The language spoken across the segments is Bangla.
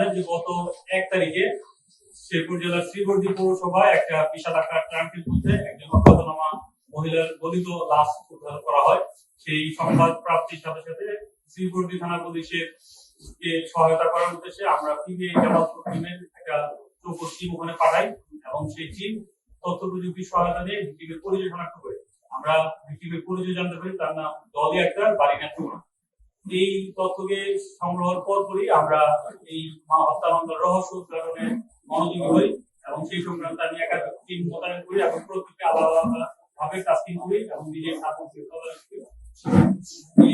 জানেন যে গত 1 তারিখে শেরপুর জেলার শ্রীবর্দী পৌরসভায় একটা বিশাল আকার ট্রাকের মধ্যে একজন অজ্ঞাতনামা মহিলার গলিত লাশ উদ্ধার করা হয়। সেই সংবাদ প্রাপ্তির সাথে সাথে শ্রীবর্দী থানা পুলিশের সহায়তা করার উদ্দেশ্যে আমরা পিবিআই জামালপুর টিমের একটা চৌকস টিম ওখানে পাঠাই এবং সেই টিম তথ্য প্রযুক্তি সহায়তা নিয়ে ভিক্টিমের পরিচয় শনাক্ত করে। আমরা ভিক্টিমের পরিচয় জানতে পারি, তার নাম ডলি আক্তার, বাড়ি নেত্রকোনা। এই তথ্যকে সংগ্রহের পরপরই আমরা এই হত্যা মামলার রহস্য উদ্ঘাটনে মনোযোগী হই এবং সেই সংক্রান্ত আমি একাধিক টিম মোতায়েন করি এবং প্রত্যেককে আলাদা আলাদা ভাবে টাস্কিং করি এবং নিজের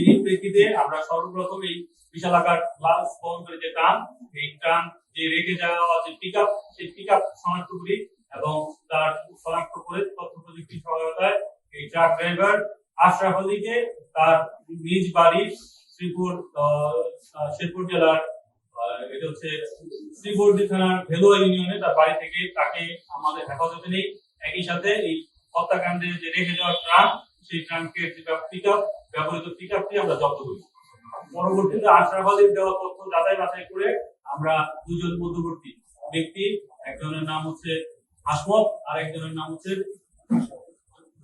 এই প্রেক্ষিতে আমরা সর্বপ্রথম এই বিশাল আকার লাশ বহন করে যে ট্রান, এই ট্রান যে রেখে যাওয়া যে পিকআপ, সেই পিকআপ শনাক্ত করি এবং তার শনাক্ত করে তথ্য প্রযুক্তি সহায়তায় এই ট্রাক ড্রাইভার আশরাফ আলীকে তার নিজ বাড়ি শেরপুর জেলার এটা হচ্ছে শ্রীবর্দী থানার ভেলোয়া ইউনিয়নে তার বাড়ি থেকে তাকে আমাদের হেফাজতে নেই। একই সাথে এই হত্যাকাণ্ডে যে রেখে যাওয়ার ট্রাক, সেই ট্রাকের পিকআপ, ব্যবহৃত পিকআপটি আমরা জব্দ করি। পরবর্তীতে আশরাফ আলীর দেওয়া তথ্য যাচাই বাছাই করে আমরা দুজন মধ্যবর্তী ব্যক্তি, একজনের নাম হচ্ছে হাসমত আর একজনের নাম হচ্ছে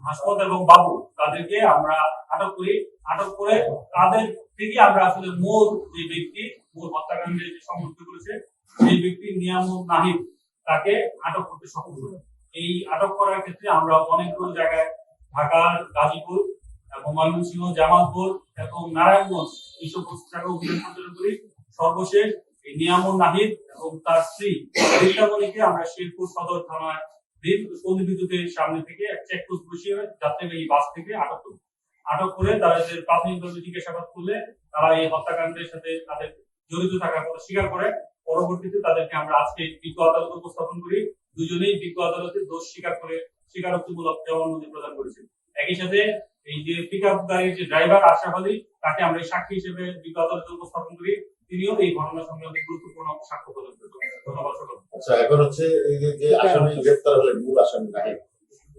হাসমত এবং বাবু, তাদেরকে আমরা আটক করি। আটক করে তাদের থেকে আমরা আসলে মূল যে ব্যক্তি, মূল হত্যাকাণ্ডে যে সংযুক্ত করেছে সেই ব্যক্তি নিয়ামুল নাহিদ, তাকে আটক করতে সক্ষম হই। এই আটক করার ক্ষেত্রে আমরা অনেকগুলো জায়গায় ঢাকার গাজীপুর এবং ময়মনসিংহ, জামালপুর এবং নারায়ণগঞ্জ এই সমস্ত জায়গায় অভিযান সঞ্চালন করি। সর্বশেষ এই নিয়ামুল নাহিদ এবং তার স্ত্রী রিতামণিকে আমরা শেরপুর সদর থানায় বিদ্যুতের সামনে থেকে এক চেকপোস্ট বসিয়ে যাত্রীবাহী বাস থেকে আটক করি। আটক করে তাদের প্রাথমিকভাবে জিজ্ঞাসাবাদ করলে তারা এই হত্যাকাণ্ডের সাথে তাদের জড়িত থাকার কথা স্বীকার করে। পরবর্তীতে তাদেরকে আমরা আজকে বিজ্ঞ আদালতে উপস্থাপন করি। দুজনেই বিজ্ঞ আদালতে দোষ স্বীকার করে স্বীকারোক্তিমূলক জবানবন্দি প্রদান করেছে। একই সাথে এই যে পিকআপ গাড়ির যে ড্রাইভার আশরাফ আলী, তাকে আমরা সাক্ষী হিসেবে বিজ্ঞ আদালতে উপস্থাপন করি। তিনিও এই ঘটনা সংক্রান্ত গুরুত্বপূর্ণ সাক্ষ্য প্রদান করেছেন। ধন্যবাদ সকলকে। আচ্ছা, এখন হচ্ছে এই যে আসামি গ্রেফতার হলেন, মূল আসামি নাহিদ,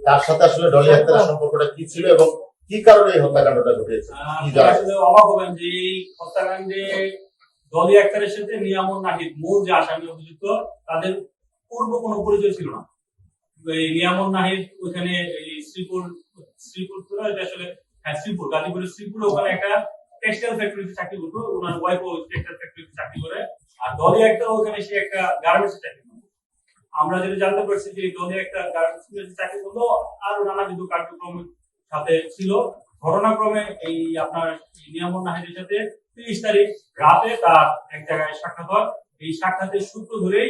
তার সাথে আসলে ডলি আক্তারের সম্পর্কটা কি ছিল এবং কি কারণে এই হত্যাকাণ্ডটা ঘটেছে? আসলে অবাক হবেন যে এই হত্যাকাণ্ডে ডলি আক্তারের সাথে নিয়ামুল নাহিদ, মূল যে আসামি অভিযুক্ত, তাদের পূর্ব কোনো পরিচয় ছিল না। এই নিয়ামুল নাহিদ ওইখানে শ্রীপুর আসলে শ্রীপুর, গাজীপুরের শ্রীপুর, ওখানে একটা টেক্সটাইল ফ্যাক্টরিতে চাকরি করতো। ওনার ওয়াইফ টেক্সটাইল ফ্যাক্টরিতে চাকরি করে। আর ডলি আক্তার ওখানে সে একটা গার্মেন্টসে চাকরি করে। আমরা যেটা জানতে পারছি যে ডলি একটা গার্মেন্টসে চাকরি করলো, আর নানাবিধ কার্যক্রমের সাথে ছিল। ঘটনাক্রমে এই আপনার নিয়ামুল নাহিদের সাথে 30 তারিখ রাতে তার এক জায়গায় সাক্ষাৎ হয়। এই সাক্ষাতের সূত্র ধরেই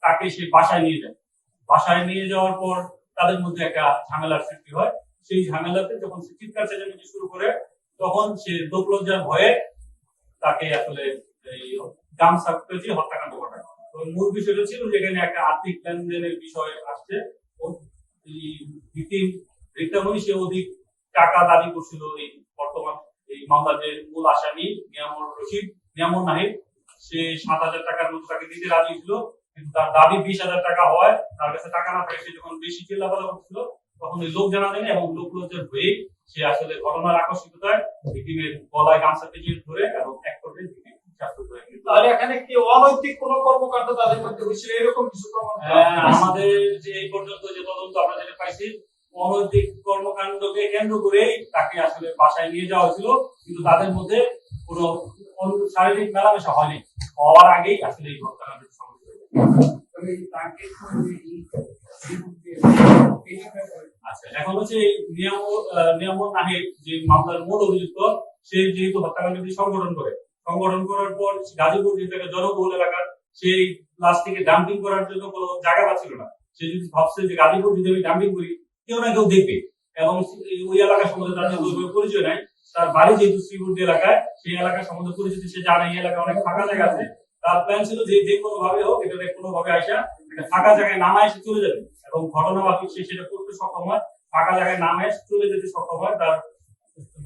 তাকে সে বাসায় নিয়ে যায়। বাসায় নিয়ে যাওয়ার পর তাদের মধ্যে একটা ঝামেলার সৃষ্টি হয়। সেই ঝামেলাতে যখন সে চিৎকার চেঁচামেচি শুরু করে, তখন সে লোকলজ্জার ভয়ে তাকে আসলে গামছা পেঁচিয়ে হত্যাকাণ্ড ঘটায়। তো মূল বিষয়টা ছিল যেখানে একটা আর্থিক লেনদেনের বিষয় আসছে। রিতামণি সে অধিক টাকা দাবি করছিল এই বর্তমান এই মামলার যে মূল আসামি নিয়ামুল নাহিদ, সে 7,000 টাকার মতো তাকে দিতে রাজি ছিল, কিন্তু তার দাবি 20,000 টাকা হওয়ায় তার কাছে টাকা না থাকে। সে যখন বেশি চিল্লাপাল্লা করছিল, তখন ওই লোক জানা দেয়নি এবং লোকলজ্জার হয়ে সে আসলে ঘটনার আকস্মিকতায় ভিক্টিমের গলায় গামছা পেঁচিয়ে ধরে এবং এক পর্যায়ে ভিক্টিম শাস্তি করে। আর এখানে কি অনৈতিক কোনো কর্মকাণ্ড তাদের মধ্যে হয়েছিল এরকম কিছু প্রমাণ? আমাদের যে এই পর্যন্ত যে তদন্ত আমরা যেটা পাইছি, অনৈতিক কর্মকাণ্ডকে কেন্দ্র করেই তাকে আসলে বাসায় নিয়ে যাওয়া হয়েছিল, কিন্তু তাদের মধ্যে কোনো শারীরিক মেলামেশা হয়নি। হওয়ার আগেই আসলে এই হত্যাকাণ্ডের সমস্যা। আচ্ছা, এখন হচ্ছে নিয়ামুল নাহিদ যে মামলার মূল অভিযুক্ত, সে যেহেতু হত্যাকাণ্ডটি সংগঠন করার পর গাজীপুর যেহেতু একটা জনবহুল এলাকার, সেই প্লাস্টিকে ডাম্পিং করার জন্য কোনো জায়গা পাচ্ছিল না। সে যদি ভাবছে যে গাজীপুর যদি আমি ডাম্পিং করি কেউ না কেউ দেখবে, এবং ওই এলাকার সম্বন্ধে তার পরিচয় নাই। তার বাড়ি যেহেতু শ্রীবর্দী এলাকায়, সেই এলাকার সম্বন্ধে পরিচিতি সে জানে। এই এলাকায় অনেক ফাঁকা জায়গা আছে। তার প্ল্যান ছিল যে কোনো ভাবে হোক এটা কোনো ভাবে আসা একটা ফাঁকা জায়গায় নামায় এসে চলে যাবে, এবং ঘটনা বাকি সে সেটা করতে সক্ষম হয়। ফাঁকা জায়গায় নামে চলে যেতে সক্ষম হয়। তার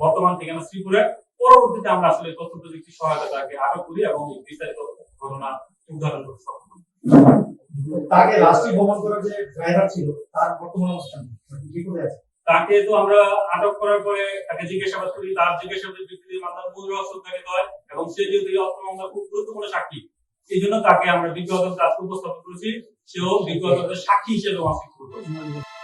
বর্তমান ঠিকানা শ্রীপুরে। পরবর্তীতে আমরা আসলে তথ্য প্রযুক্তি সহায়তা তাকে আটক করি এবং বিস্তারিত ঘটনা উদ্ঘাটন করতে সক্ষম হই। তাকে লাস্টে ভ্রমণ করার যে ড্রাইভার ছিল তার বর্তমান অবস্থান কি করে আছে? তাকে তো আমরা আটক করার পরে তাকে জিজ্ঞাসাবাদ করি। তার জিজ্ঞাসাবাদের ভিত্তিতে মামলার মূল রহস্য উদ্ঘাটিত হয় এবং সে যেহেতু এই মামলা খুব গুরুত্বপূর্ণ সাক্ষী, এই জন্য তাকে আমরা বিজ্ঞ আদালতে আজকে উপস্থাপন করেছি, সেও বিজ্ঞ আদালতের সাক্ষী হিসেবে মাফিক করেছে।